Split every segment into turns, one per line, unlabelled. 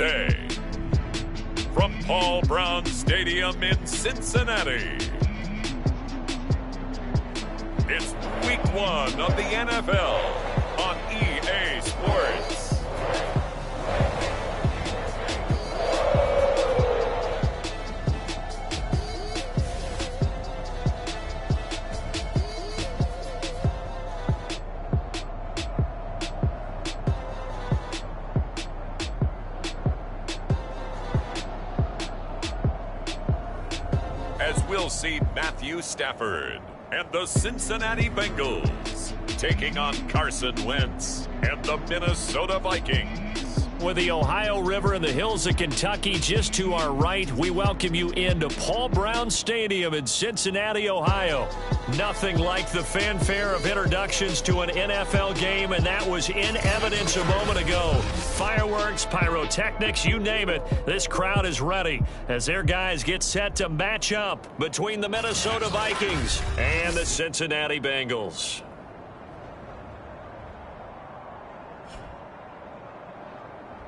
today. From Paul Brown Stadium in Cincinnati, it's Week 1 of the NFL on EA Sports. As we'll see Matthew Stafford and the Cincinnati Bengals taking on Carson Wentz and the Minnesota Vikings.
With the Ohio River and the hills of Kentucky just to our right, we welcome you into Paul Brown Stadium in Cincinnati, Ohio. Nothing like the fanfare of introductions to an NFL game, and that was in evidence a moment ago. Fireworks, pyrotechnics, you name it. This crowd is ready as their guys get set to match up between the Minnesota Vikings and the Cincinnati Bengals.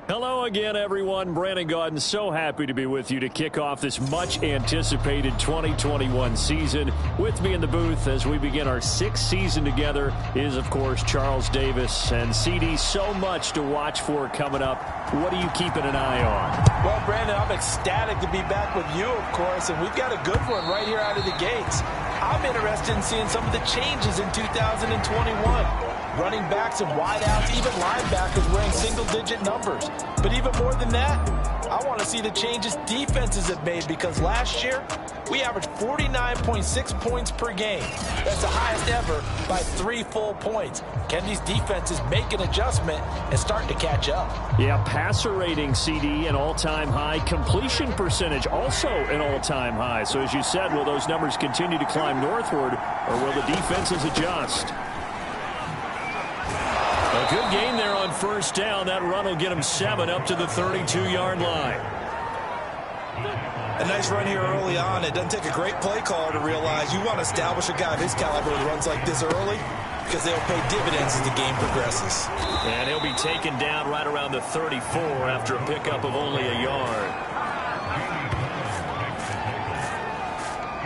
Hello again, everyone. Brandon Gordon, so happy to be with you to kick off this much-anticipated 2021 season. With me in the booth as we begin our sixth season together is, of course, Charles Davis. And, CD, so much to watch for coming up. What are you keeping an eye on?
Well, Brandon, I'm ecstatic to be back with you, of course, and we've got a good one right here out of the gates. I'm interested in seeing some of the changes in 2021. Running backs and wideouts, even linebackers wearing single-digit numbers. But even more than that, I want to see the changes defenses have made, because last year we averaged 49.6 points per game. That's the highest ever by 3 full points. Can these defenses make an adjustment and start to catch up?
Yeah, passer rating, CD, an all-time high. Completion percentage, also an all-time high. So as you said, will those numbers continue to climb northward, or will the defenses adjust? A good gain there on first down. That run will get him 7 up to the 32-yard line.
A nice run here early on. It doesn't take a great play caller to realize you want to establish a guy of his caliber who runs like this early, because they'll pay dividends as the game progresses.
And he'll be taken down right around the 34 after a pickup of only a yard.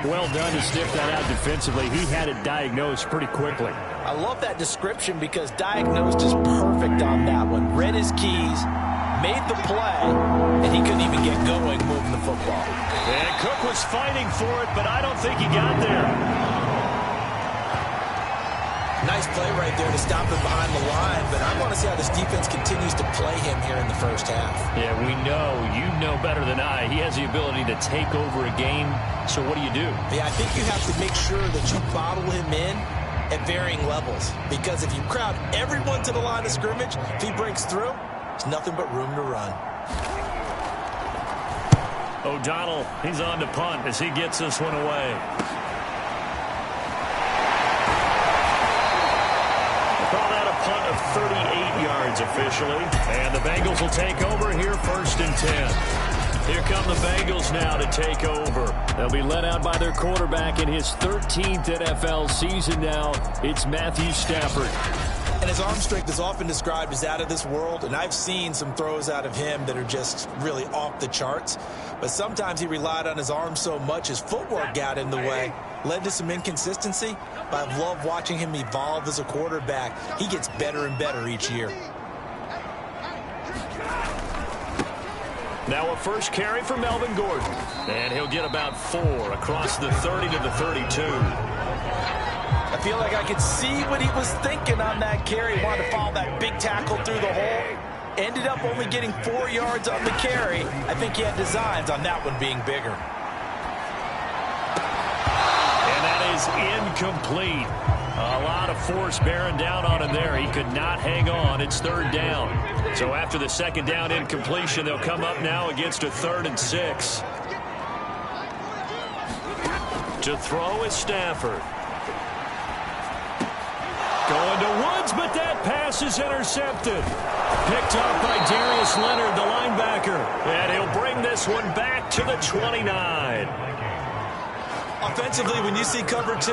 Well done to sniff that out defensively. He had it diagnosed pretty quickly.
I love that description, because diagnosed is perfect on that one. Read his keys, made the play, and he couldn't even get going moving the football.
And Cook was fighting for it, but I don't think he got there.
Nice play right there to stop him behind the line, but I want to see how this defense continues to play him here in the first half.
Yeah, we know. You know better than I. He has the ability to take over a game, so what do you do?
Yeah, I think you have to make sure that you bottle him in at varying levels, because if you crowd everyone to the line of scrimmage, if he breaks through, there's nothing but room to run.
O'Donnell, he's on to punt as he gets this one away. Call that a punt of 38 yards officially, and the Bengals will take over here 1st and 10. Here come the Bengals now to take over. They'll be led out by their quarterback in his 13th NFL season now. It's Matthew Stafford.
And his arm strength is often described as out of this world, and I've seen some throws out of him that are just really off the charts. But sometimes he relied on his arm so much, his footwork got in the way, led to some inconsistency. But I've loved watching him evolve as a quarterback. He gets better and better each year.
Now a first carry for Melvin Gordon. And he'll get about 4 across the 30 to the 32.
I feel like I could see what he was thinking on that carry. He wanted to follow that big tackle through the hole. Ended up only getting 4 yards on the carry. I think he had designs on that one being bigger.
And that is incomplete. A lot of force bearing down on him there. He could not hang on. It's 3rd down. So after the 2nd down incompletion, they'll come up now against a 3rd and 6. To throw is Stafford. Going to Woods, but that pass is intercepted. Picked off by Darius Leonard, the linebacker. And he'll bring this one back to the 29.
A Offensively, when you see cover 2,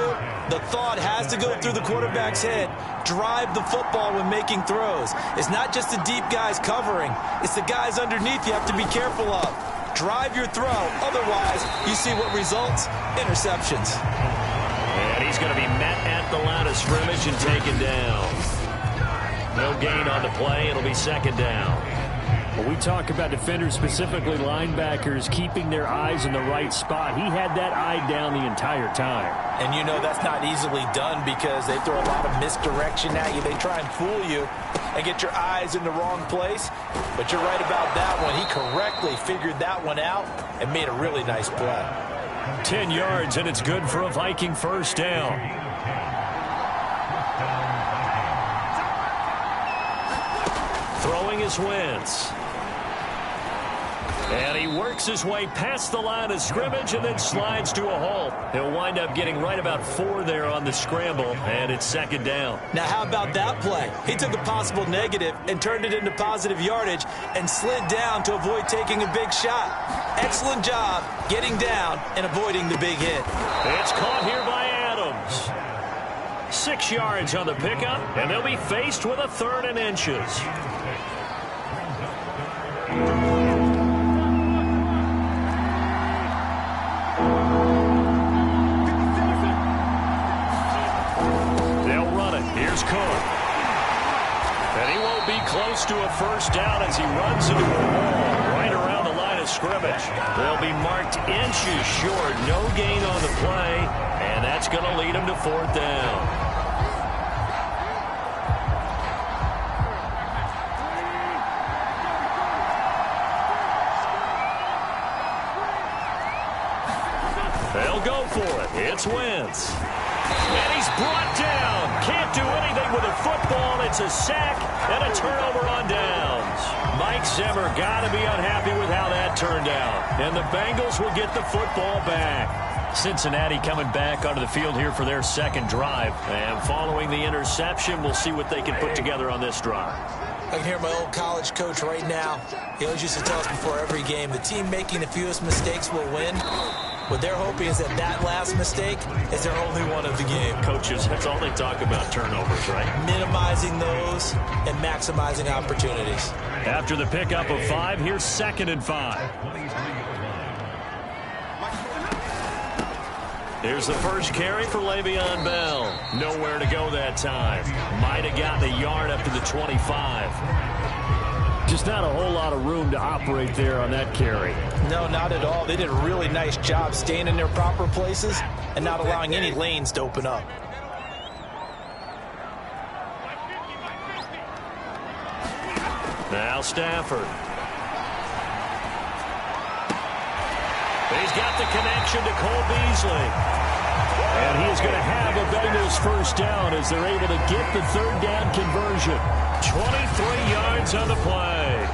the thought has to go through the quarterback's head. Drive the football when making throws. It's not just the deep guys covering. It's the guys underneath you have to be careful of. Drive your throw. Otherwise, you see what results? Interceptions.
And he's going to be met at the line of scrimmage and taken down. No gain on the play. It'll be second down.
When we talk about defenders, specifically linebackers, keeping their eyes in the right spot, he had that eye down the entire time.
And you know that's not easily done because they throw a lot of misdirection at you. They try and fool you and get your eyes in the wrong place. But you're right about that one. He correctly figured that one out and made a really nice play.
10 yards, and it's good for a Viking first down. Throwing is Wentz. And he works his way past the line of scrimmage and then slides to a halt. He'll wind up getting right about 4 there on the scramble, and it's second down.
Now, how about that play? He took a possible negative and turned it into positive yardage and slid down to avoid taking a big shot. Excellent job getting down and avoiding the big hit.
It's caught here by Adams. 6 yards on the pickup, and they'll be faced with a 3rd and inches. And he won't be close to a first down as he runs into a wall right around the line of scrimmage. They'll be marked inches short. No gain on the play, and that's going to lead him to 4th down. They'll go for it. It's Wentz. And he's brought down. Can't do anything with a football. It's a sack and a turnover on downs. Mike Zimmer got to be unhappy with how that turned out. And the Bengals will get the football back. Cincinnati coming back onto the field here for their second drive. And following the interception, we'll see what they can put together on this drive.
I can hear my old college coach right now. He always used to tell us before every game, the team making the fewest mistakes will win. What they're hoping is that that last mistake is their only one of the game.
Coaches, that's all they talk about, turnovers, right?
Minimizing those and maximizing opportunities.
After the pickup of 5, here's 2nd and 5. Here's the first carry for Le'Veon Bell. Nowhere to go that time. Might have gotten a yard up to the 25.
Just not a whole lot of room to operate there on that carry.
No, not at all. They did a really nice job staying in their proper places and not allowing any lanes to open up.
Now Stafford. He's got the connection to Cole Beasley. And he is going to have a Bengals first down as they're able to get the 3rd down conversion. 23 yards on the play.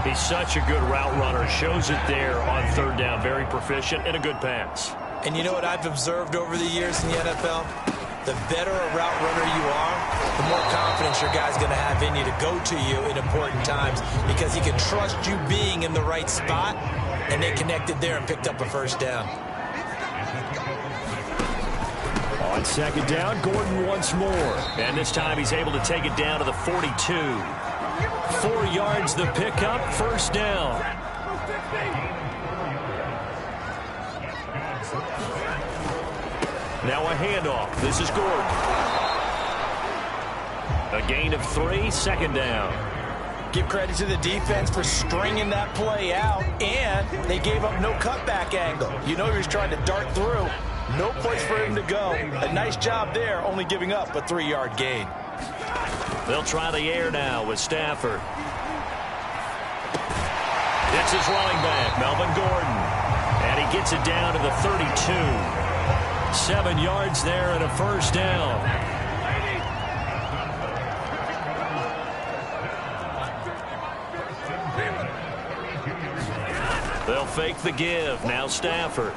He's such a good route runner. Shows it there on 3rd down. Very proficient and a good pass.
And you know what I've observed over the years in the NFL? The better a route runner you are, the more confidence your guy's going to have in you to go to you in important times because he can trust you being in the right spot, and they connected there and picked up a first down.
On 2nd down, Gordon once more. And this time he's able to take it down to the 42. 4 yards the pickup, first down. Now a handoff. This is Gordon. A gain of 3, 2nd down.
Give credit to the defense for stringing that play out, and they gave up no cutback angle. You know he was trying to dart through. No place for him to go. A nice job there, only giving up a 3-yard gain.
They'll try the air now with Stafford. It's his running back, Melvin Gordon. And he gets it down to the 32. 7 yards there and a first down. They'll fake the give. Now Stafford.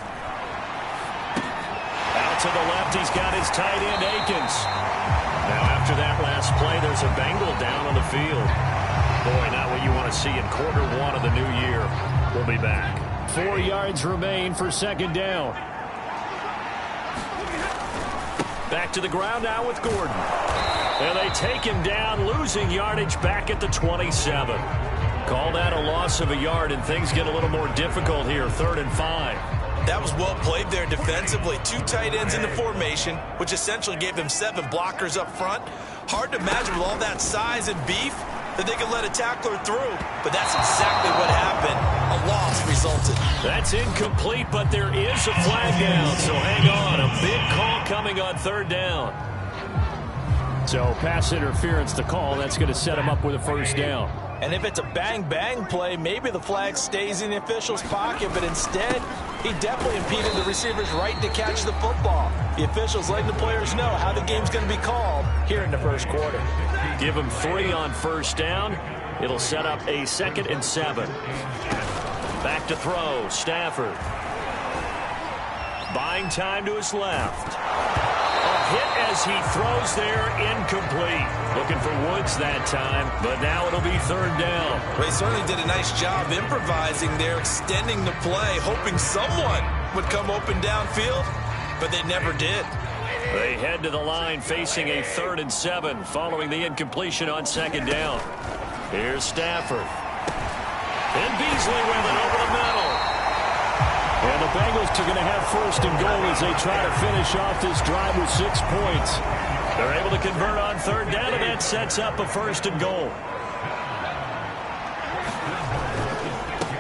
Out to the left, he's got his tight end, Akins. Now after that last play, there's a Bengal down on the field. Boy, not what you want to see in quarter 1 of the new year. We'll be back.
4 yards remain for 2nd down.
Back to the ground now with Gordon. And they take him down, losing yardage back at the 27. Call that a loss of a yard, and things get a little more difficult here, 3rd and 5.
That was well played there defensively. 2 tight ends in the formation, which essentially gave them 7 blockers up front. Hard to imagine with all that size and beef that they could let a tackler through. But that's exactly what happened. A loss resulted.
That's incomplete, but there is a flag down. So hang on. A big call coming on 3rd down.
So pass interference to call. That's going to set him up with a 1st down.
And if it's a bang-bang play, maybe the flag stays in the official's pocket, but instead, he definitely impeded the receiver's right to catch the football. The officials letting the players know how the game's going to be called here in the 1st quarter.
Give him 3 on 1st down. It'll set up a 2nd and 7. Back to throw, Stafford. Buying time to his left. A hit as he throws there, incomplete. Looking for Woods that time, but now it'll be 3rd down.
They certainly did a nice job improvising there, extending the play, hoping someone would come open downfield, but they never did.
They head to the line facing a 3rd and 7 following the incompletion on 2nd down. Here's Stafford. And Beasley with it over the middle.
And the Bengals are going to have 1st and goal as they try to finish off this drive with 6 points.
They're able to convert on 3rd down, and that sets up a 1st and goal.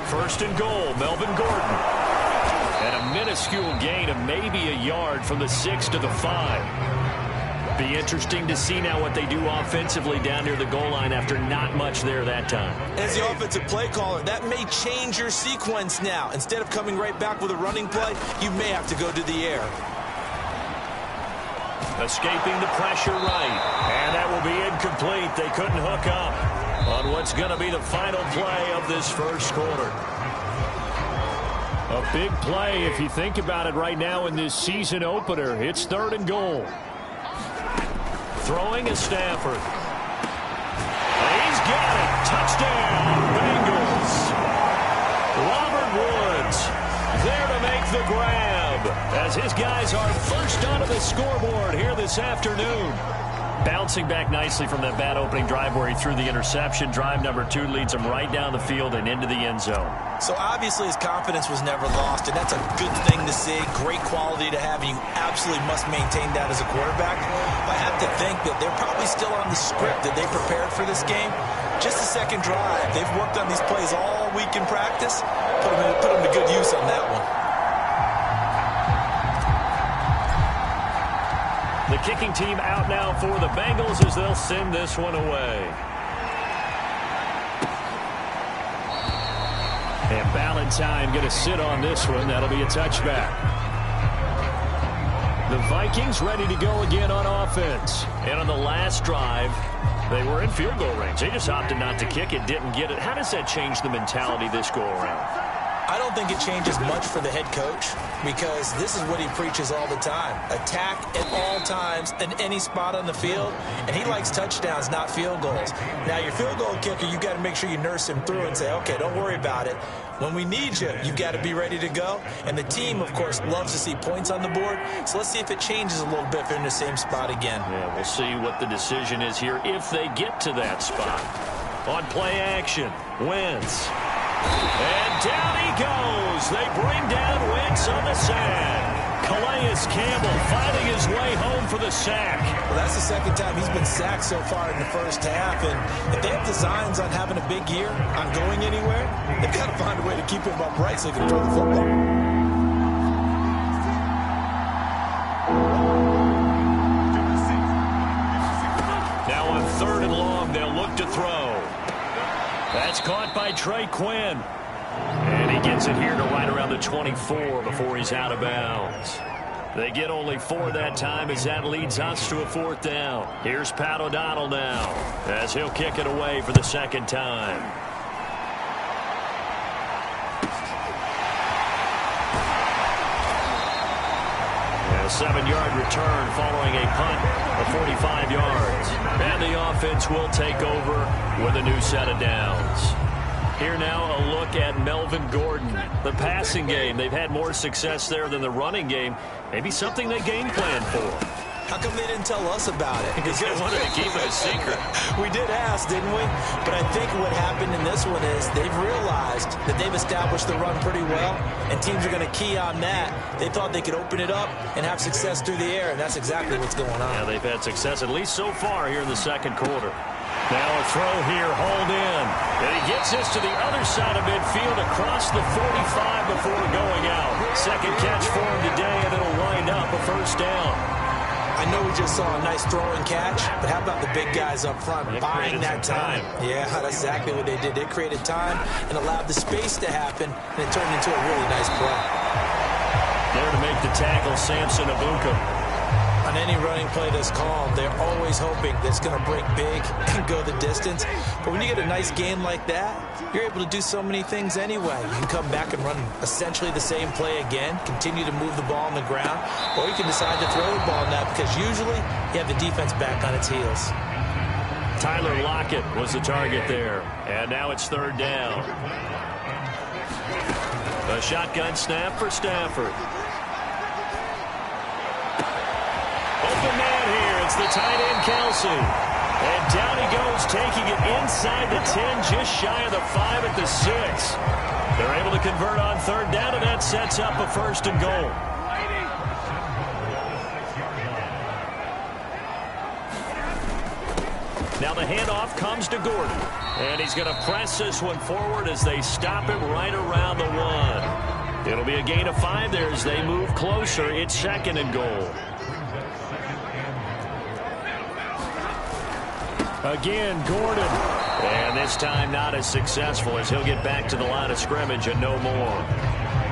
1st and goal, Melvin Gordon. And a minuscule gain of maybe a yard from the 6 to the 5. Be interesting to see now what they do offensively down near the goal line after not much there that time.
As the offensive play caller, that may change your sequence now. Instead of coming right back with a running play, you may have to go to the air.
Escaping the pressure right. And that will be incomplete. They couldn't hook up on what's going to be the final play of this 1st quarter.
A big play if you think about it right now in this season opener. It's 3rd and goal.
Throwing is Stafford. He's got it. Touchdown, Bengals. Robert Woods there to make the grab as his guys are first onto the scoreboard here this afternoon. Bouncing back nicely from that bad opening drive where he threw the interception. Drive number 2 leads him right down the field and into the end zone.
So obviously his confidence was never lost, and that's a good thing to see. Great quality to have, and you absolutely must maintain that as a quarterback. But I have to think that they're probably still on the script that they prepared for this game. Just a 2nd drive. They've worked on these plays all week in practice. Put them to good use on that one.
The kicking team out now for the Bengals as they'll send this one away.
And Valentine going to sit on this one. That'll be a touchback. The Vikings ready to go again on offense.
And on the last drive, they were in field goal range. They just opted not to kick it, didn't get it. How does that change the mentality this go around?
I don't think it changes much for the head coach because this is what he preaches all the time. Attack at all times in any spot on the field, and he likes touchdowns, not field goals. Now, your field goal kicker, you got to make sure you nurse him through and say, okay, don't worry about it. When we need you, you've got to be ready to go. And the team, of course, loves to see points on the board. So let's see if it changes a little bit if they're in the same spot again.
Yeah, we'll see what the decision is here if they get to that spot. On play action, Wentz. And down he goes. They bring down Wentz on the sack. Calais Campbell finding his way home for the sack.
Well, that's the 2nd time he's been sacked so far in the 1st half. And if they have designs on having a big year, on going anywhere, they've got to find a way to keep him upright so he can throw the football.
Now on 3rd and long, they'll look to throw. That's caught by Trey Quinn. And he gets it here to right around the 24 before he's out of bounds. They get only 4 that time as that leads us to a 4th down. Here's Pat O'Donnell now as he'll kick it away for the 2nd time. A 7-yard return following a punt of 45 yards. And the offense will take over with a new set of downs. Here now a look at Melvin Gordon. The passing game, they've had more success there than the running game. Maybe something they game plan for.
How come they didn't tell us about it?
Because they wanted to keep it a secret.
We did ask, didn't we? But I think what happened in this one is they've realized that they've established the run pretty well, and teams are going to key on that. They thought they could open it up and have success through the air, and that's exactly what's going on.
Yeah, they've had success, at least so far, here in the second quarter. Now a throw here, hauled in. And he gets this to the other side of midfield across the 45 before going out. Second catch for him today, and it'll wind up a first down.
I know we just saw a nice throw and catch, but how about the big guys up front buying that time? Yeah, that's exactly what they did. They created time and allowed the space to happen, and it turned into a really nice play.
There to make the tackle, Samson Abuka.
On any running play that's called, they're always hoping that it's going to break big and go the distance. But when you get a nice game like that, you're able to do so many things anyway. You can come back and run essentially the same play again, continue to move the ball on the ground, or you can decide to throw the ball now because usually you have the defense back on its heels.
Tyler Lockett was the target there, and now it's third down. A shotgun snap for Stafford. Open man here. It's the tight end, Kelsey. And down he goes, taking it inside the 10, just shy of the 5 at the 6. They're able to convert on third down, and that sets up a first and goal. Now the handoff comes to Gordon. And he's going to press this one forward as they stop him right around the 1. It'll be a gain of 5 there as they move closer. It's second and goal. Again, Gordon. And this time not as successful as he'll get back to the line of scrimmage and no more.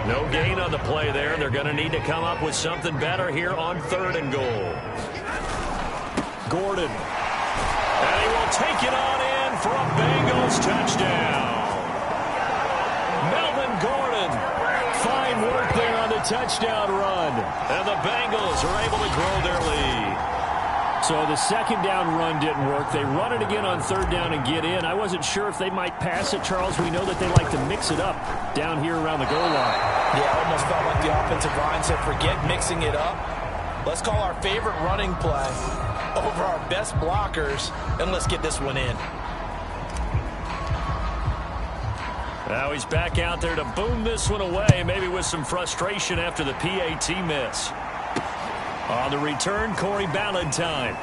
No gain on the play there. They're going to need to come up with something better here on third and goal. Gordon. And he will take it on in for a Bengals touchdown. Melvin Gordon. Fine work there on the touchdown run. And the Bengals are able to grow their lead. So the second down run didn't work. They run it again on third down and get in. I wasn't sure if they might pass it, Charles. We know that they like to mix it up down here around the goal line.
Yeah, it almost felt like the offensive line said, forget mixing it up. Let's call our favorite running play over our best blockers, and let's get this one in.
Now he's back out there to boom this one away, maybe with some frustration after the PAT miss. On the return, Corey Ballantyne.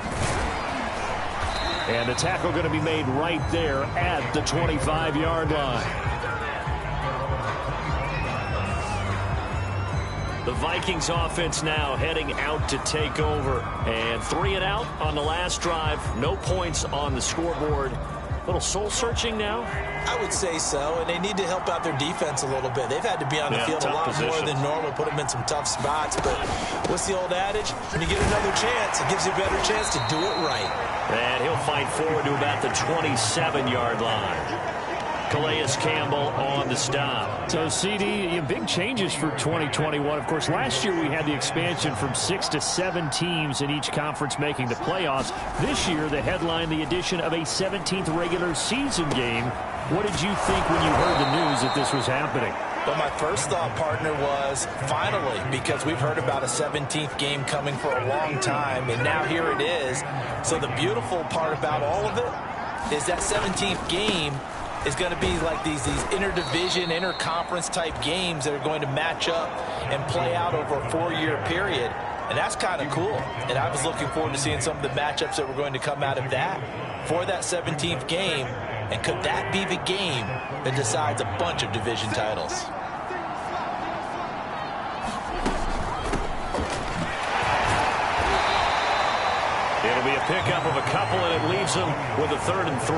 And the tackle going to be made right there at the 25-yard line. The Vikings offense now heading out to take over. And 3 and out on the last drive. No points on the scoreboard. A little soul-searching now?
I would say so, and they need to help out their defense a little bit. They've had to be on the field a lot more than normal, put them in some tough spots. But what's the old adage? When you get another chance, it gives you a better chance to do it right.
And he'll fight forward to about the 27-yard line. Calais Campbell on the stop.
So, CD, big changes for 2021. Of course, last year we had the expansion from 6 to 7 teams in each conference making the playoffs. This year, the headline, the addition of a 17th regular season game. What did you think when you heard the news that this was happening?
Well, my first thought, partner, was finally, because we've heard about a 17th game coming for a long time, and now here it is. So the beautiful part about all of it is that 17th game is going to be like these interdivision, interconference type games that are going to match up and play out over a 4-year period. And that's kind of cool. And I was looking forward to seeing some of the matchups that were going to come out of that for that 17th game. And could that be the game that decides a bunch of division titles?
It'll be a pickup of a couple, and it leaves them with a 3rd and 3.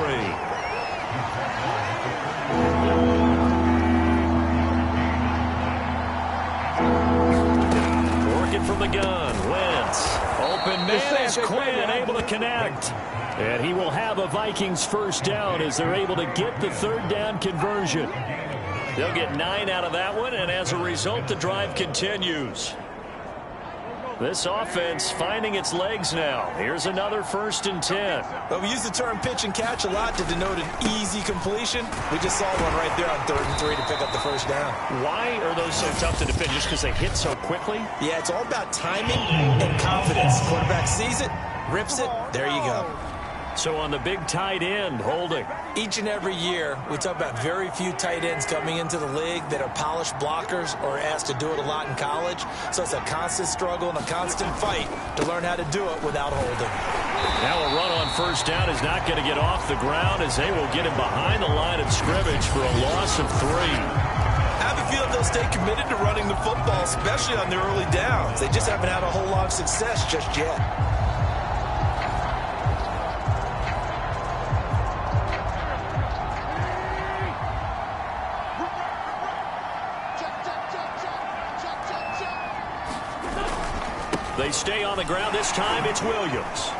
Working from the gun, Wentz. Open man is Quinn, able to connect. And he will have a Vikings first down as they're able to get the 3rd down conversion. They'll get 9 out of that one, and as a result, the drive continues. This offense finding its legs now. Here's another 1st and 10.
Well, we use the term pitch and catch a lot to denote an easy completion. We just saw one right there on 3rd and 3 to pick up the 1st down.
Why are those so tough to defend? Just because they hit so quickly?
Yeah, it's all about timing and confidence. Quarterback sees it, rips it, there you go.
So on the big tight end, holding.
Each and every year, we talk about very few tight ends coming into the league that are polished blockers or asked to do it a lot in college. So it's a constant struggle and a constant fight to learn how to do it without holding.
Now a run on 1st down is not going to get off the ground as they will get him behind the line of scrimmage for a loss of 3.
I have a feeling they'll stay committed to running the football, especially on their early downs. They just haven't had a whole lot of success just yet.
They stay on the ground. This time it's Williams.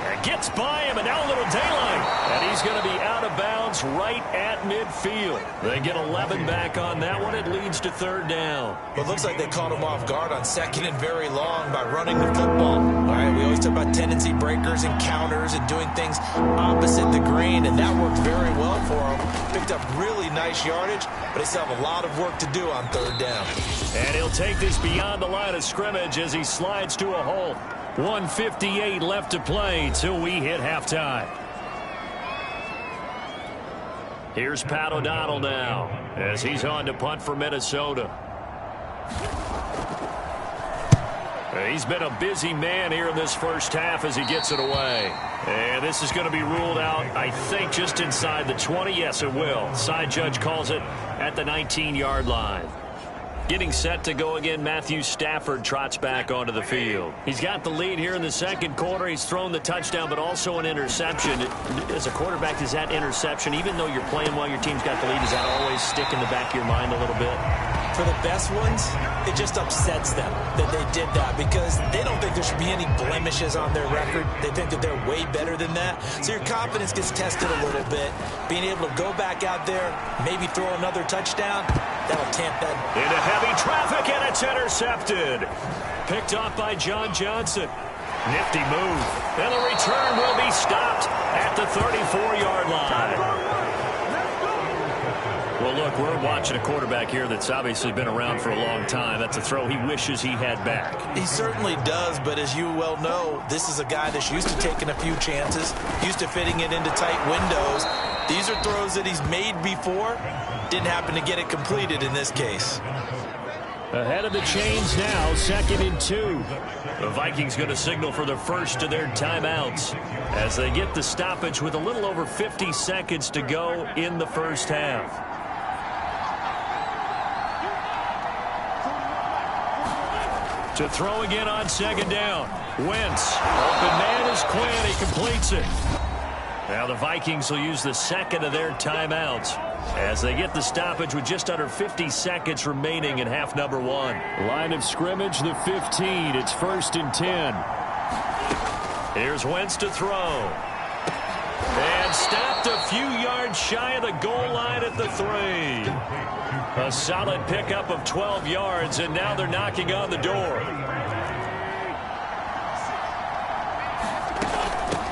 And gets by him, and now a little daylight. And he's going to be out of bounds right at midfield. They get 11 back on that one. It leads to 3rd down.
Well, it looks like they caught him off guard on 2nd and very long by running the football. All right, we always talk about tendency breakers and counters and doing things opposite the green, and that worked very well for him. Picked up really nice yardage, but they still have a lot of work to do on 3rd down.
And he'll take this beyond the line of scrimmage as he slides to a hole. 1:58 left to play till we hit halftime. Here's Pat O'Donnell now as he's on to punt for Minnesota. He's been a busy man here in this 1st half as he gets it away. And this is going to be ruled out, I think, just inside the 20. Yes, it will. Side judge calls it at the 19-yard line. Getting set to go again, Matthew Stafford trots back onto the field. He's got the lead here in the 2nd quarter. He's thrown the touchdown, but also an interception. As a quarterback, is that interception, even though you're playing while your team's got the lead, does that always stick in the back of your mind a little bit?
For the best ones, it just upsets them that they did that because they don't think there should be any blemishes on their record. They think that they're way better than that. So your confidence gets tested a little bit. Being able to go back out there, maybe throw another touchdown, that'll tamp that.
Into heavy traffic, and it's intercepted. Picked off by John Johnson. Nifty move. And the return will be stopped at the 34-yard line. Well, look, we're watching a quarterback here that's obviously been around for a long time. That's a throw he wishes he had back.
He certainly does, but as you well know, this is a guy that's used to taking a few chances, used to fitting it into tight windows. These are throws that he's made before. Didn't happen to get it completed in this case.
Ahead of the chains now, 2nd and 2.
The Vikings going to signal for the first of their timeouts as they get the stoppage with a little over 50 seconds to go in the 1st half. To throw again on 2nd down. Wentz. Open man is Quinn. He completes it. Now the Vikings will use the 2nd of their timeouts as they get the stoppage with just under 50 seconds remaining in half number 1.
Line of scrimmage, the 15. It's 1st and 10.
Here's Wentz to throw. And stopped a few yards shy of the goal line at the 3. A solid pickup of 12 yards, and now they're knocking on the door.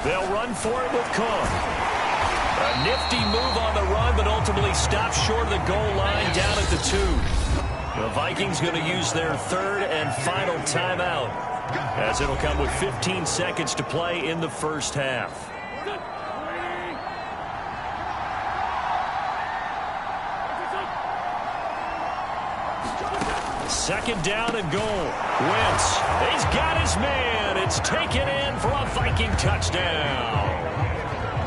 They'll run for it with Cook. A nifty move on the run, but ultimately stopped short of the goal line down at the 2. The Vikings going to use their 3rd and final timeout, as it'll come with 15 seconds to play in the 1st half. Second down and goal. Wentz, he's got his man. It's taken in for a Viking touchdown.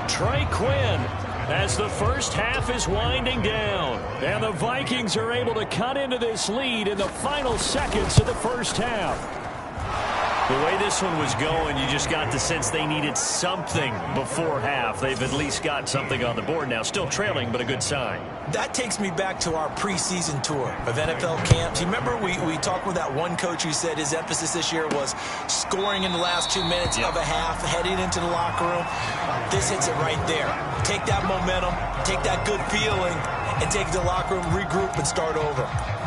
Trey Quinn as the 1st half is winding down. And the Vikings are able to cut into this lead in the final seconds of the 1st half. The way this one was going, you just got the sense they needed something before half. They've at least got something on the board now. Still trailing, but a good sign.
That takes me back to our preseason tour of NFL camps. You remember we talked with that one coach who said his emphasis this year was scoring in the last 2 minutes of a half, heading into the locker room. This hits it right there. Take that momentum, take that good feeling, and take it to the locker room, regroup, and start over.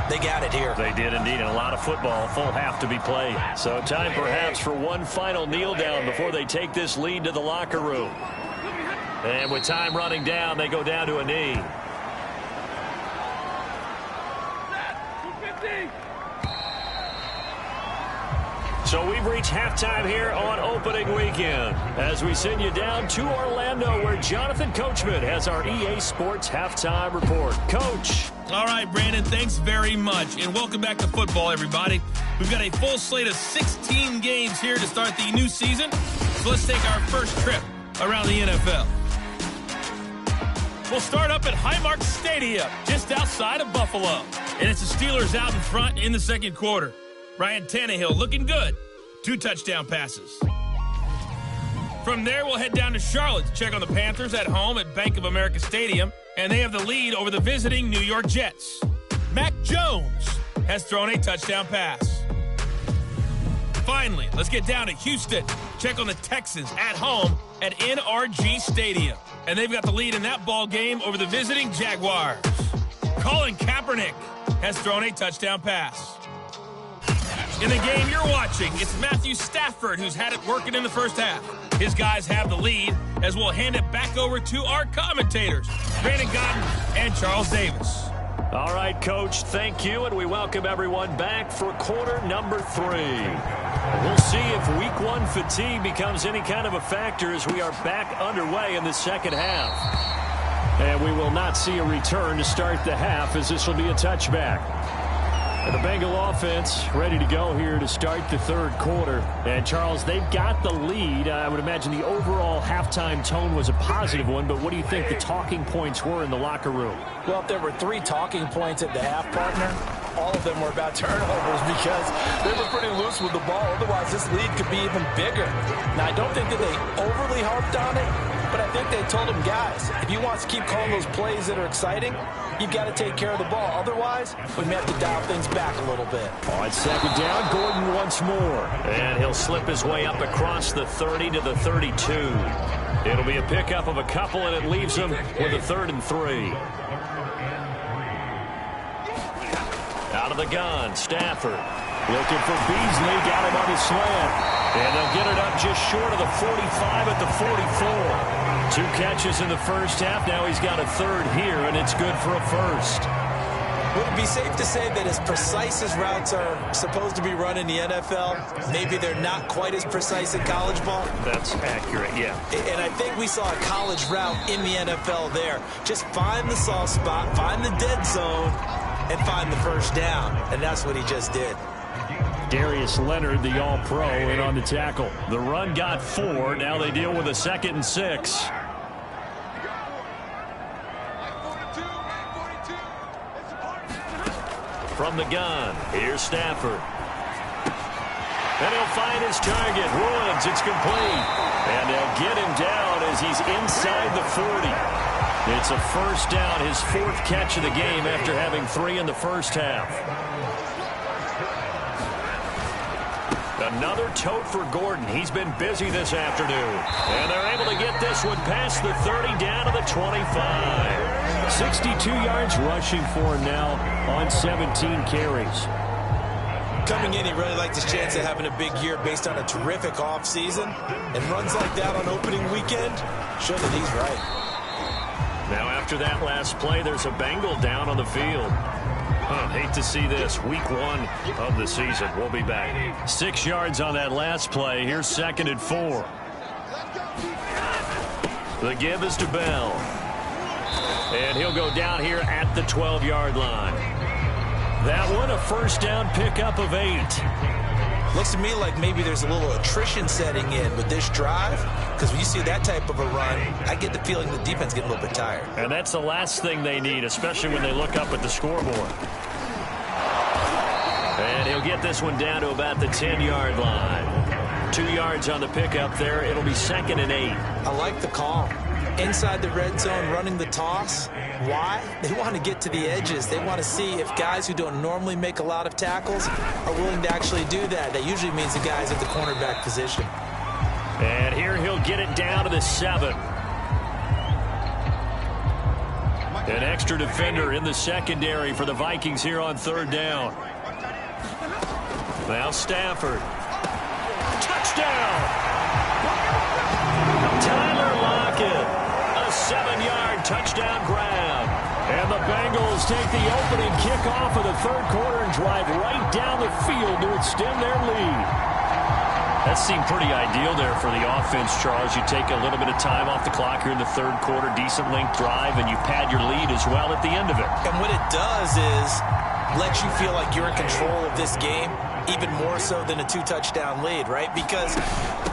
They got it here.
They did indeed, and a lot of football, full half to be played. So time perhaps for one final kneel down before they take this lead to the locker room. And with time running down, they go down to a knee. So we've reached halftime here on opening weekend as we send you down to Orlando where Jonathan Coachman has our EA Sports halftime report. Coach.
All right, Brandon, thanks very much. And welcome back to football, everybody. We've got a full slate of 16 games here to start the new season. So let's take our first trip around the NFL. We'll start up at Highmark Stadium, just outside of Buffalo. And it's the Steelers out in front in the second quarter. Ryan Tannehill looking good. 2 touchdown passes. From there, we'll head down to Charlotte to check on the Panthers at home at Bank of America Stadium. And they have the lead over the visiting New York Jets. Mac Jones has thrown a touchdown pass. Finally, let's get down to Houston. Check on the Texans at home at NRG Stadium. And they've got the lead in that ball game over the visiting Jaguars. Colin Kaepernick has thrown a touchdown pass. In the game you're watching, it's Matthew Stafford who's had it working in the first half. His guys have the lead as we'll hand it back over to our commentators, Brandon Gordon and Charles Davis.
All right, Coach, thank you, and we welcome everyone back for quarter number 3. We'll see if week 1 fatigue becomes any kind of a factor as we are back underway in the second half. And we will not see a return to start the half as this will be a touchback. And the Bengal offense ready to go here to start the third quarter. And, Charles, they've got the lead. I would imagine the overall halftime tone was a positive one, but what do you think the talking points were in the locker room?
Well, if there were 3 talking points at the half, partner, all of them were about turnovers because they were pretty loose with the ball. Otherwise, this lead could be even bigger. Now, I don't think that they overly harped on it, but I think they told them, guys, if you want to keep calling those plays that are exciting, you've got to take care of the ball. Otherwise, we may have to dial things back a little bit.
On second down, Gordon once more. And he'll slip his way up across the 30 to the 32. It'll be a pickup of a couple, and it leaves him with a 3rd and 3. Out of the gun, Stafford. Looking for Beasley, got him on his slant. And they'll get it up just short of the 45 at the 44. 2 catches in the first half. Now he's got a 3rd here, and it's good for a 1st.
Would it be safe to say that as precise as routes are supposed to be run in the NFL, maybe they're not quite as precise in college ball?
That's accurate, yeah.
And I think we saw a college route in the NFL there. Just find the soft spot, find the dead zone, and find the first down. And that's what he just did.
Darius Leonard, the All-Pro, in on the tackle. The run got 4. Now they deal with a 2nd and 6. From the gun, here's Stafford. And he'll find his target. Woods, it's complete. And they'll get him down as he's inside the 40. It's a first down, his 4th catch of the game after having 3 in the first half. Another tote for Gordon. He's been busy this afternoon. And they're able to get this one past the 30 down to the 25. 62 yards rushing for him now on 17 carries.
Coming in, he really liked his chance of having a big year based on a terrific offseason. And runs like that on opening weekend show that he's right.
Now after that last play, there's a Bengal down on the field. Hate to see this. Week 1 of the season. We'll be back. 6 yards on that last play. Here's 2nd and 4. The give is to Bell. And he'll go down here at the 12-yard line. That one, a first down pickup of 8.
Looks to me like maybe there's a little attrition setting in with this drive, because when you see that type of a run, I get the feeling the defense getting a little bit tired.
And that's the last thing they need, especially when they look up at the scoreboard. And he'll get this one down to about the 10-yard line. 2 yards on the pickup there. It'll be 2nd and 8.
I like the call. Inside the red zone, running the toss. Why? They want to get to the edges. They want to see if guys who don't normally make a lot of tackles are willing to actually do that. That usually means the guys at the cornerback position.
And here he'll get it down to the 7. An extra defender in the secondary for the Vikings here on third down. Now Stafford. Touchdown! Tyler Lockett. A 7-yard touchdown grab. And the Bengals take the opening kickoff of the third quarter and drive right down the field to extend their lead. That seemed pretty ideal there for the offense, Charles. You take a little bit of time off the clock here in the third quarter, decent length drive, and you pad your lead as well at the end of it.
And what it does is let you feel like you're in control of this game, even more so than a 2-touchdown lead, right? Because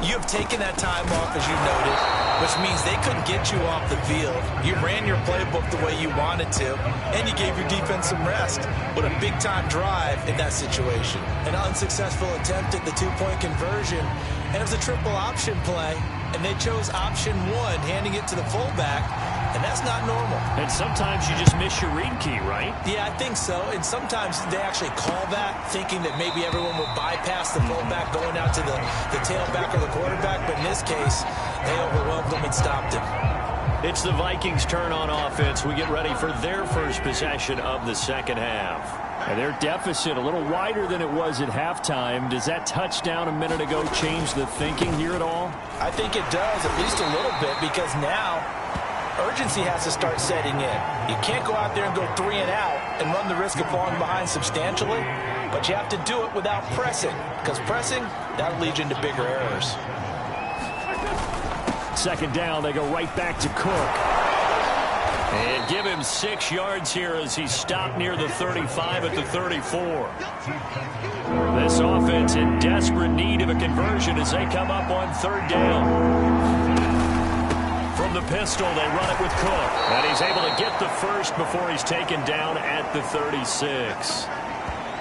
you have taken that time off, as you noted, which means they couldn't get you off the field. You ran your playbook the way you wanted to, and you gave your defense some rest. What a big-time drive in that situation. An unsuccessful attempt at the 2-point conversion, and it was a triple option play, and they chose option 1, handing it to the fullback, and that's not normal.
And sometimes you just miss your read key, right?
Yeah, I think so. And sometimes they actually call that, thinking that maybe everyone will bypass the fullback going out to the tailback or the quarterback. But in this case, they overwhelmed them and stopped him.
It's the Vikings' turn on offense. We get ready for their first possession of the second half.
And their deficit a little wider than it was at halftime. Does that touchdown a minute ago change the thinking here at all?
I think it does, at least a little bit, because now urgency has to start setting in. You can't go out there and go 3 and out and run the risk of falling behind substantially, but you have to do it without pressing, because pressing, that'll lead you into bigger errors.
Second down, they go right back to Cook.
And give him 6 yards here as he stopped near the 35 at the 34. This offense in desperate need of a conversion as they come up on third down. From the pistol, they run it with Cook. And he's able to get the first before he's taken down at the 36.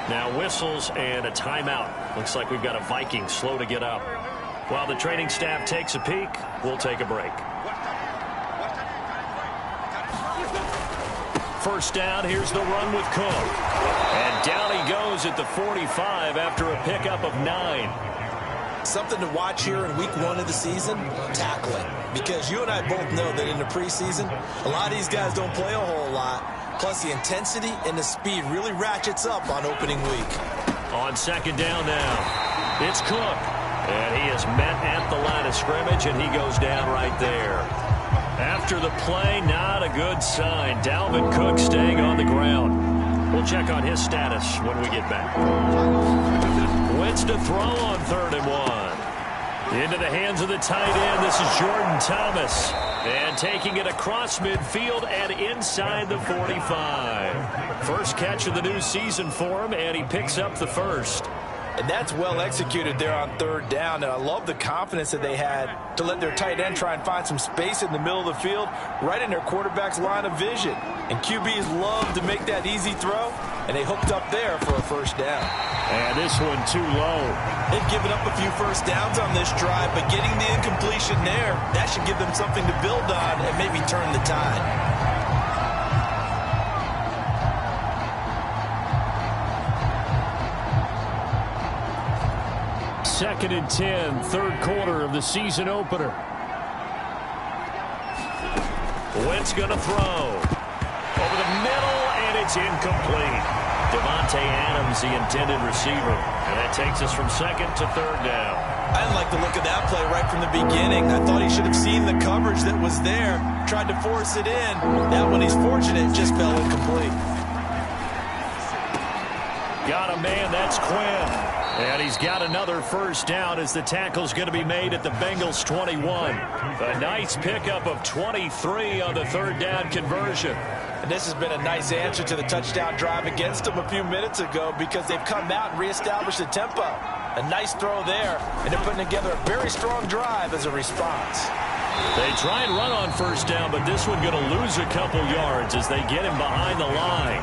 Now whistles and a timeout. Looks like we've got a Viking slow to get up. While the training staff takes a peek, we'll take a break. First down, here's the run with Cook. And down he goes at the 45 after a pickup of 9.
Something to watch here in week 1 of the season, tackling. Because you and I both know that in the preseason, a lot of these guys don't play a whole lot. Plus, the intensity and the speed really ratchets up on opening week.
On second down now, it's Cook. And he is met at the line of scrimmage, and he goes down right there. After the play, not a good sign. Dalvin Cook staying on the ground. We'll check on his status when we get back. Wentz to throw on 3rd and 1. Into the hands of the tight end. This is Jordan Thomas. And taking it across midfield and inside the 45. First catch of the new season for him, and he picks up the first.
And that's well executed there on 3rd down. And I love the confidence that they had to let their tight end try and find some space in the middle of the field, right in their quarterback's line of vision. And QBs love to make that easy throw, and they hooked up there for a first down.
And this one too low.
They've given up a few first downs on this drive, but getting the incompletion there, that should give them something to build on and maybe turn the tide.
Second and 10, third quarter of the season opener.
Wentz going to throw. Over the middle, and it's incomplete. Devontae Adams, the intended receiver. And that takes us from second to third down.
I didn't like the look of that play right from the beginning. I thought he should have seen the coverage that was there, tried to force it in. That one, he's fortunate, just fell incomplete.
Got a man, that's Quinn. And he's got another first down as the tackle's going to be made at the Bengals 21. A nice pickup of 23 on the third down conversion.
And this has been a nice answer to the touchdown drive against them a few minutes ago, because they've come out and reestablished the tempo. A nice throw there, and they're putting together a very strong drive as a response.
They try and run on first down, but this one going to lose a couple yards as they get him behind the line.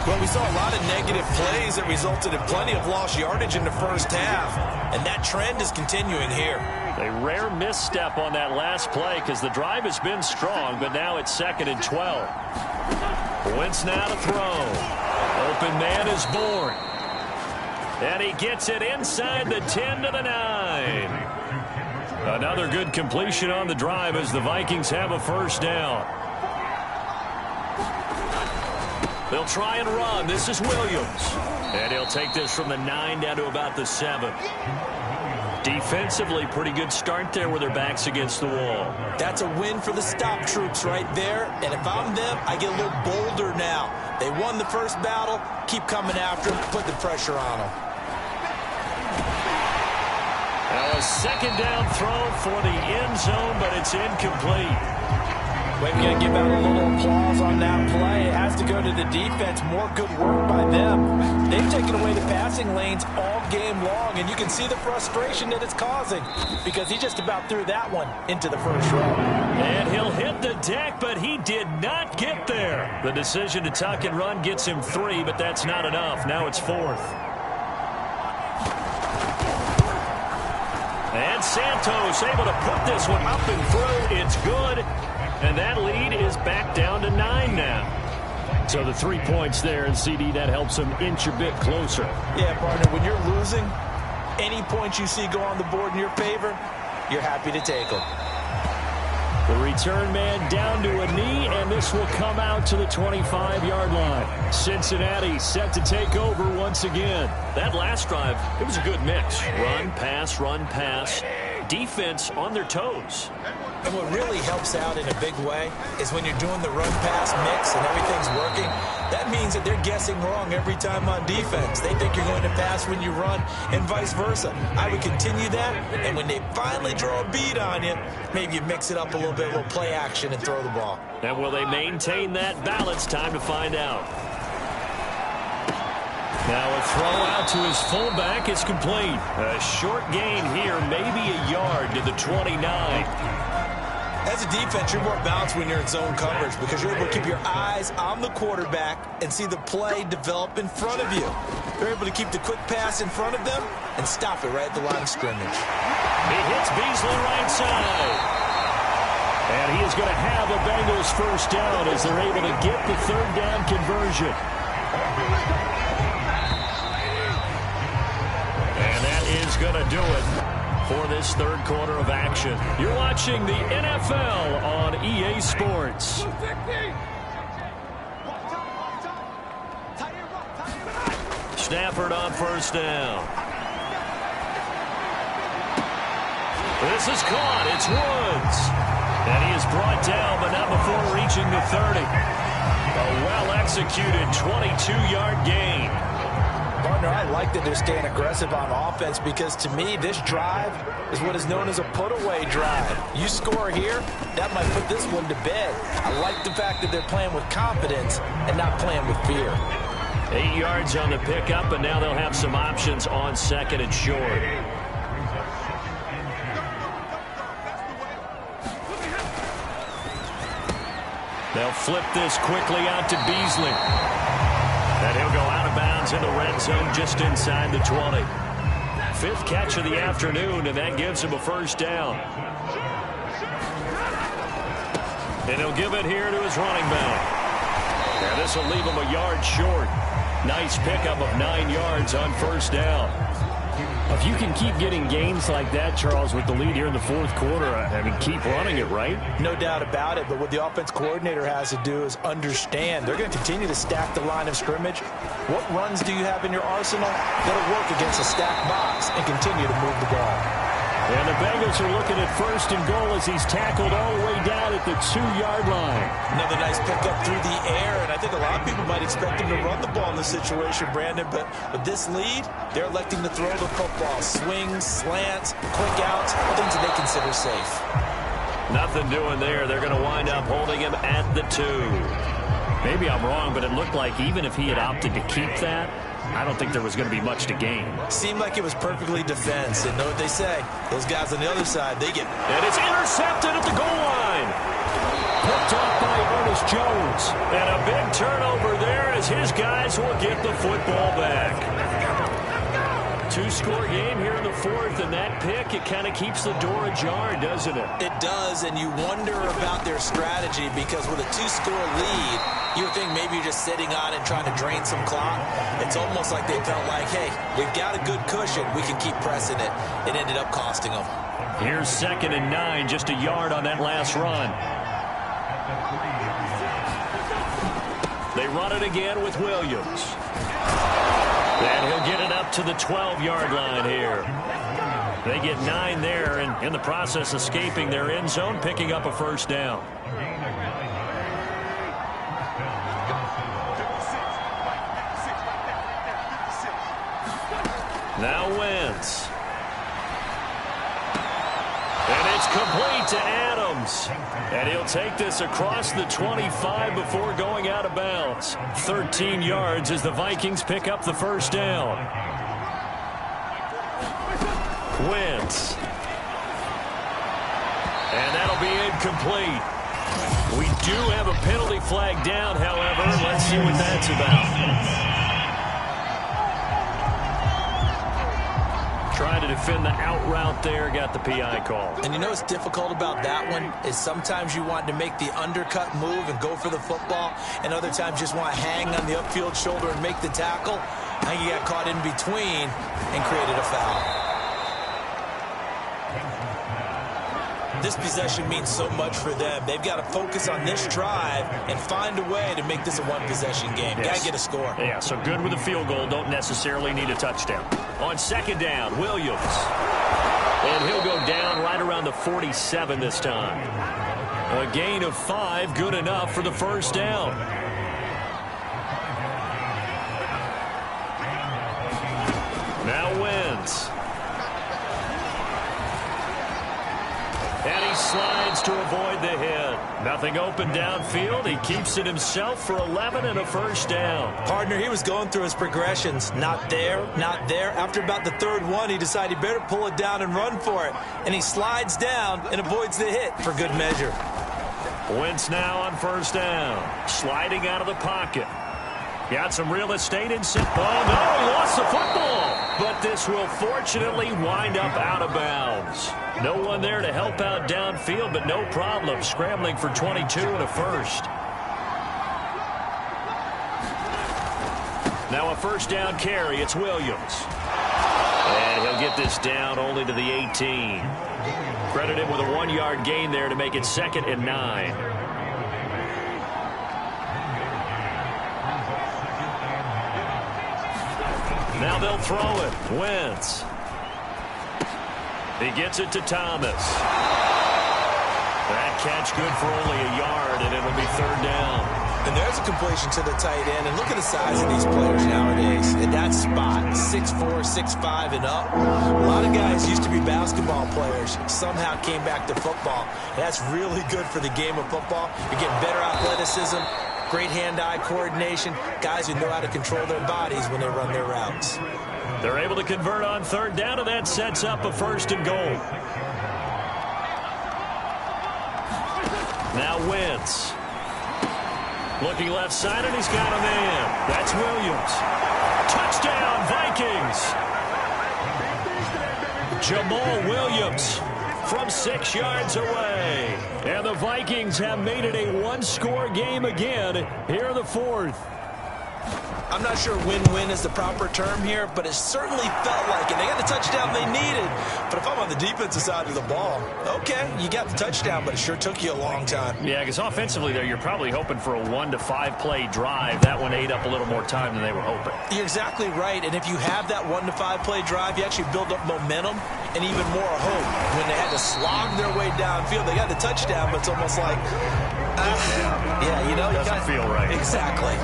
Well, we saw a lot of negative plays that resulted in plenty of lost yardage in the first half, and that trend is continuing here.
A rare misstep on that last play because the drive has been strong, but now it's 2nd and 12. Wentz now to throw. Open man is born. And he gets it inside the 10 to the 9. Another good completion on the drive as the Vikings have a first down. They'll try and run. This is Williams. And he'll take this from the 9 down to about the 7. Defensively, pretty good start there with their backs against the wall.
That's a win for the stop troops right there. And if I'm them, I get a little bolder now. They won the first battle. Keep coming after them. Put the pressure on them.
Now a second down throw for the end zone, but it's incomplete.
We're going to give out a little applause on that play. It has to go to the defense. More good work by them. They've taken away the passing lanes all game long, and you can see the frustration that it's causing because he just about threw that one into the first row.
And he'll hit the deck, but he did not get there. The decision to tuck and run gets him 3, but that's not enough. Now it's 4th. And Santos able to put this one up and through. It's good. And that lead is back down to 9 now.
So the 3 points there, and CD, that helps them inch a bit closer.
Yeah, partner, when you're losing, any points you see go on the board in your favor, you're happy to take them.
The return man down to a knee, and this will come out to the 25-yard line. Cincinnati set to take over once again.
That last drive, it was a good mix. Run, pass, defense on their toes.
And what really helps out in a big way is when you're doing the run-pass mix and everything's working, that means that they're guessing wrong every time on defense. They think you're going to pass when you run and vice versa. I would continue that, and when they finally draw a beat on you, maybe you mix it up a little bit, a little play action, and throw the ball.
And will they maintain that balance? Time to find out. Now a throw out to his fullback is complete. A short gain here, maybe a yard to the 29.
As a defense, you're more balanced when you're in zone coverage because you're able to keep your eyes on the quarterback and see the play develop in front of you. You're able to keep the quick pass in front of them and stop it right at the line of scrimmage.
He hits Beasley right side.
And he is going to have a Bengals first down as they're able to get the third down conversion.
And that is going to do it for this third quarter of action. You're watching the NFL on EA Sports. Stafford on first down. This is caught. It's Woods. And he is brought down, but not before reaching the 30. A well-executed 22-yard gain.
Partner, I like that they're staying aggressive on offense because, to me, this drive is what is known as a put-away drive. You score here, that might put this one to bed. I like the fact that they're playing with confidence and not playing with fear.
8 yards on the pickup, and now they'll have some options on second and short. They'll flip this quickly out to Beasley. And he'll go out of bounds in the red zone just inside the 20. 5th catch of the afternoon, and that gives him a first down. And he'll give it here to his running back. And this will leave him a yard short. Nice pickup of 9 yards on first down.
If you can keep getting gains like that, Charles, with the lead here in the fourth quarter, I mean, keep running it, right?
No doubt about it, but what the offense coordinator has to do is understand they're going to continue to stack the line of scrimmage. What runs do you have in your arsenal that'll work against a stacked box and continue to move the ball?
And the Bengals are looking at first and goal as he's tackled all the way down at the 2-yard line.
Another nice pickup through the air, and I think a lot of people might expect him to run the ball in this situation, Brandon, but with this lead, they're electing to throw the football. Swings, slants, quick outs, things that they consider safe.
Nothing doing there. They're going to wind up holding him at the 2.
Maybe I'm wrong, but it looked like even if he had opted to keep that, I don't think there was going to be much to gain.
Seemed like it was perfectly defense. And know what they say? Those guys on the other side, they get...
And it's intercepted at the goal line.
Picked off by Ernest Jones.
And a big turnover there as his guys will get the football back. 2-score game here in the 4th, and that pick, it kind of keeps the door ajar, doesn't it?
It does, and you wonder about their strategy because with a 2-score lead, you would think maybe you're just sitting on it trying to drain some clock. It's almost like they felt like, hey, we've got a good cushion. We can keep pressing it. It ended up costing them.
Here's 2nd and 9, just a yard on that last run. They run it again with Williams. And he'll get it up to the 12-yard line here. They get 9 there, and in the process escaping their end zone, picking up a first down. Now Wentz. And it's complete to Adams. And he'll take this across the 25 before going out of bounds. 13 yards as the Vikings pick up the first down. Wentz. And that'll be incomplete. We do have a penalty flag down, however. Let's see what that's about. Trying to defend the out route there, got the PI call.
And you know what's difficult about that one is sometimes you want to make the undercut move and go for the football, and other times just want to hang on the upfield shoulder and make the tackle. I think he got caught in between and created a foul. This possession means so much for them. They've got to focus on this drive and find a way to make this a one-possession game.
Yes.
Got to get a score.
Yeah, so good with a field goal. Don't necessarily need a touchdown. On 2nd down, Williams. And he'll go down right around the 47 this time. A gain of 5, good enough for the first down. Now Wentz. And he slides to avoid the hit. Nothing open downfield. He keeps it himself for 11 and a first down.
Partner, he was going through his progressions. Not there, not there. After about the 3rd one, he decided he better pull it down and run for it. And he slides down and avoids the hit for good measure.
Wentz now on first down. Sliding out of the pocket. Got some real estate in center. Oh, no, he lost the football. But this will fortunately wind up out of bounds. No one there to help out downfield, but no problem. Scrambling for 22 and a first. Now a first down carry. It's Williams. And he'll get this down only to the 18. Credit him with a 1-yard gain there to make it 2nd and 9. Now they'll throw it. Wentz. He gets it to Thomas. That catch good for only a yard, and it'll be 3rd down.
And there's a completion to the tight end. And look at the size of these players nowadays. In that spot, 6'4", 6'5", and up. A lot of guys used to be basketball players. Somehow came back to football. And that's really good for the game of football. You're getting better athleticism, great hand-eye coordination, guys who know how to control their bodies when they run their routes.
They're able to convert on 3rd down, and that sets up a 1st and goal. Now Wentz. Looking left side, and he's got a man. That's Williams. Touchdown, Vikings. Jamal Williams from 6 yards away. And the Vikings have made it a one-score game again here in the 4th.
I'm not sure win-win is the proper term here, but it certainly felt like it. They got the touchdown they needed. But if I'm on the defensive side of the ball, okay, you got the touchdown, but it sure took you a long time.
Yeah, because offensively there, you're probably hoping for a 1 to 5 play drive. That one ate up a little more time than they were hoping.
You're exactly right, and if you have that 1 to 5 play drive, you actually build up momentum and even more hope. When they had to slog their way downfield, they got the touchdown, but it's almost like, yeah, you know.
Doesn't feel right.
Exactly.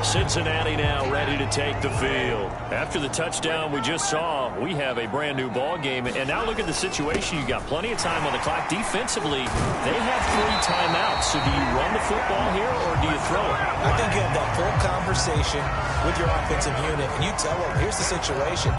Cincinnati now ready to take the field. After the touchdown we just saw, we have a brand new ball game. And now look at the situation. You got plenty of time on the clock. Defensively, they have 3 timeouts. So do you run the football here or do you throw it?
I think you have that full conversation with your offensive unit, and you tell them, here's the situation.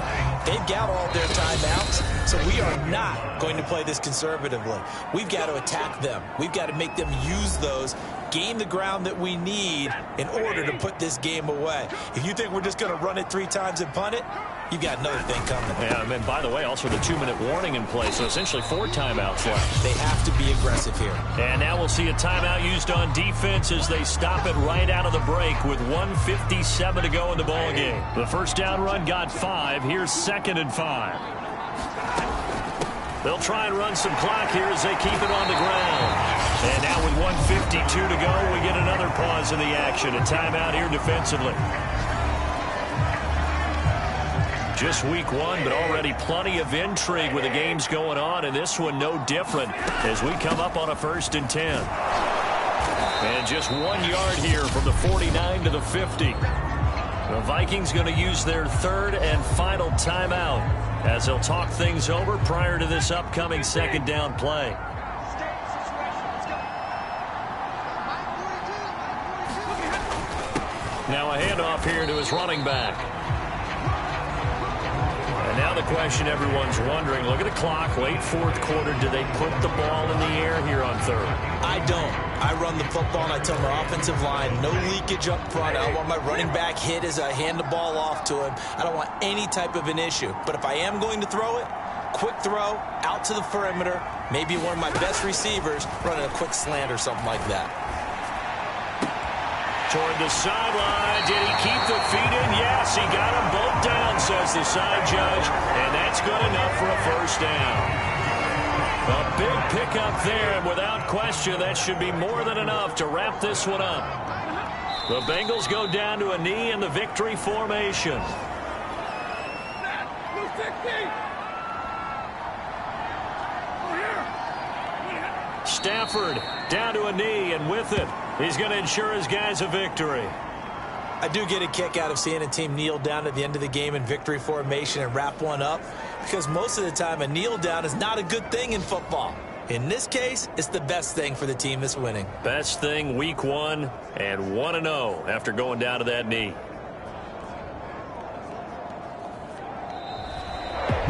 They've got all their timeouts, so we are not going to play this conservatively. We've got to attack them. We've got to make them use those, gain the ground that we need in order to put this game away. If you think we're just going to run it 3 times and punt it, you've got another thing coming.
Yeah, and by the way, also the 2-minute warning in play, so essentially 4 timeouts left.
They have to be aggressive here.
And now we'll see a timeout used on defense as they stop it right out of the break with 1:57 to go in the ball game. The first down run got 5. Here's 2nd and 5. They'll try and run some clock here as they keep it on the ground. And now with 1:52 to go, we get another pause in the action. A timeout here defensively. Just week one, but already plenty of intrigue with the games going on, and this one no different as we come up on a 1st and 10. And just 1 yard here from the 49 to the 50. The Vikings going to use their 3rd and final timeout as they'll talk things over prior to this upcoming 2nd down play. Now a handoff here to his running back. And now the question everyone's wondering, look at the clock, late 4th quarter, do they put the ball in the air here on 3rd?
I don't. I run the football and I tell my offensive line, no leakage up front. I don't want my running back hit as I hand the ball off to him. I don't want any type of an issue. But if I am going to throw it, quick throw, out to the perimeter, maybe one of my best receivers running a quick slant or something like that.
Toward the sideline. Did he keep the feet in? Yes, he got them both down, says the side judge. And that's good enough for a 1st down. A big pickup there, and without question, that should be more than enough to wrap this one up. The Bengals go down to a knee in the victory formation. Stafford down to a knee, and with it, he's going to ensure his guys a victory.
I do get a kick out of seeing a team kneel down at the end of the game in victory formation and wrap one up, because most of the time a kneel down is not a good thing in football. In this case, it's the best thing for the team that's winning.
Best thing week 1 and 1-0 after going down to that knee.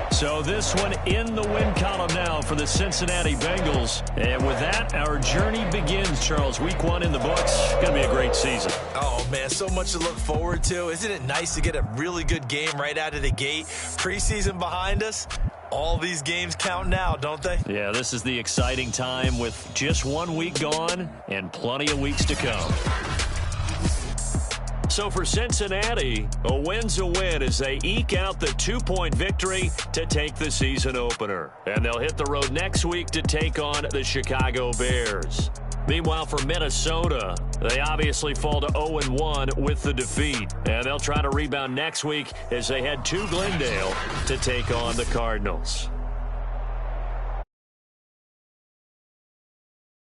So this one in the win column now for the Cincinnati Bengals. And with that, our journey begins, Charles. Week 1 in the books. Going to be a great season.
Oh, man, so much to look forward to. Isn't it nice to get a really good game right out of the gate? Preseason behind us. All these games count now, don't they?
Yeah, this is the exciting time with just 1 week gone and plenty of weeks to come. So for Cincinnati, a win's a win as they eke out the 2-point victory to take the season opener. And they'll hit the road next week to take on the Chicago Bears. Meanwhile, for Minnesota, they obviously fall to 0-1 with the defeat. And they'll try to rebound next week as they head to Glendale to take on the Cardinals.